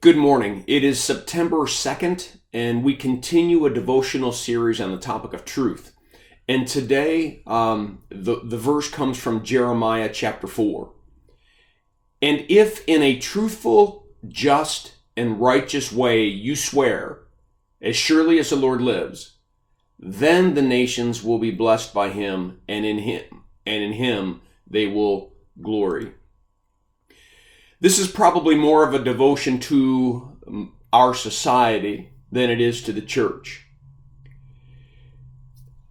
Good morning. It is September 2nd, and we continue a devotional series on the topic of truth. And today, the verse comes from Jeremiah chapter 4. And if in a truthful, just, and righteous way you swear, as surely as the Lord lives, then the nations will be blessed by him, and in him they will glory. This is probably more of a devotion to our society than it is to the church.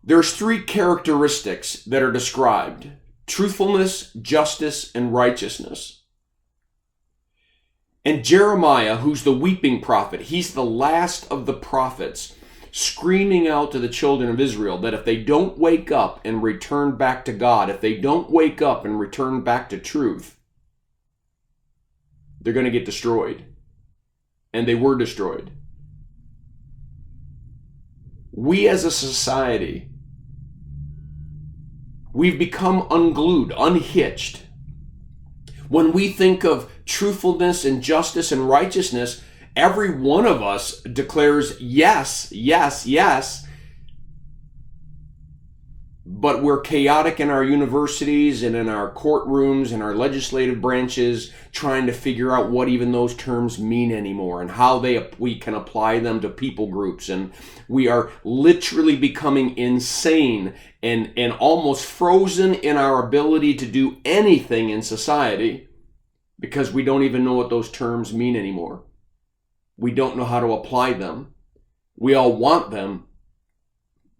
There's three characteristics that are described: truthfulness, justice, and righteousness. And Jeremiah, who's the weeping prophet, he's the last of the prophets, screaming out to the children of Israel that if they don't wake up and return back to God, if they don't wake up and return back to truth, they're going to get destroyed. And they were destroyed. We as a society, we've become unglued, unhitched. When we think of truthfulness and justice and righteousness, every one of us declares yes, yes, yes. But we're chaotic in our universities and in our courtrooms and our legislative branches, trying to figure out what even those terms mean anymore and how we can apply them to people groups. And we are literally becoming insane and almost frozen in our ability to do anything in society because we don't even know what those terms mean anymore. We don't know how to apply them. We all want them,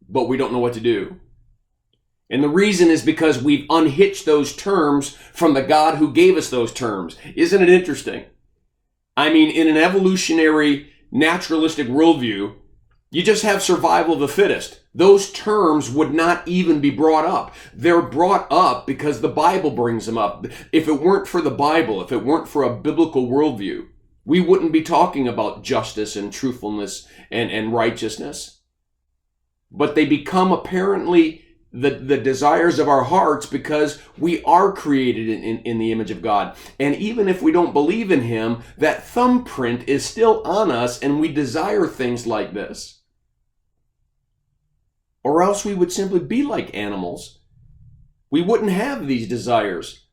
but we don't know what to do. And the reason is because we've unhitched those terms from the God who gave us those terms. Isn't it interesting? I mean, in an evolutionary, naturalistic worldview, you just have survival of the fittest. Those terms would not even be brought up. They're brought up because the Bible brings them up. If it weren't for the Bible, if it weren't for a biblical worldview, we wouldn't be talking about justice and truthfulness and righteousness. But they become apparently the desires of our hearts because we are created in the image of God. And even if we don't believe in him, that thumbprint is still on us and we desire things like this. Or else we would simply be like animals. We wouldn't have these desires.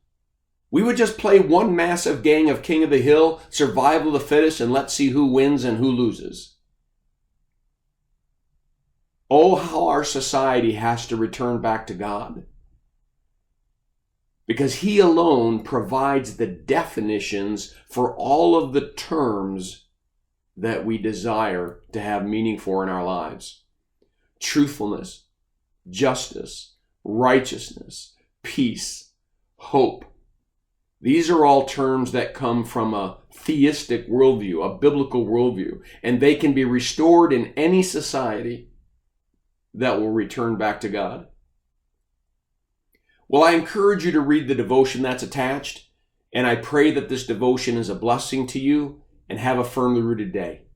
We would just play one massive gang of King of the Hill, survival of the fittest, and let's see who wins and who loses. Oh, how our society has to return back to God. Because he alone provides the definitions for all of the terms that we desire to have meaning for in our lives. Truthfulness, justice, righteousness, peace, hope. These are all terms that come from a theistic worldview, a biblical worldview, and they can be restored in any society that will return back to God. Well, I encourage you to read the devotion that's attached, and I pray that this devotion is a blessing to you, and have a firmly rooted day.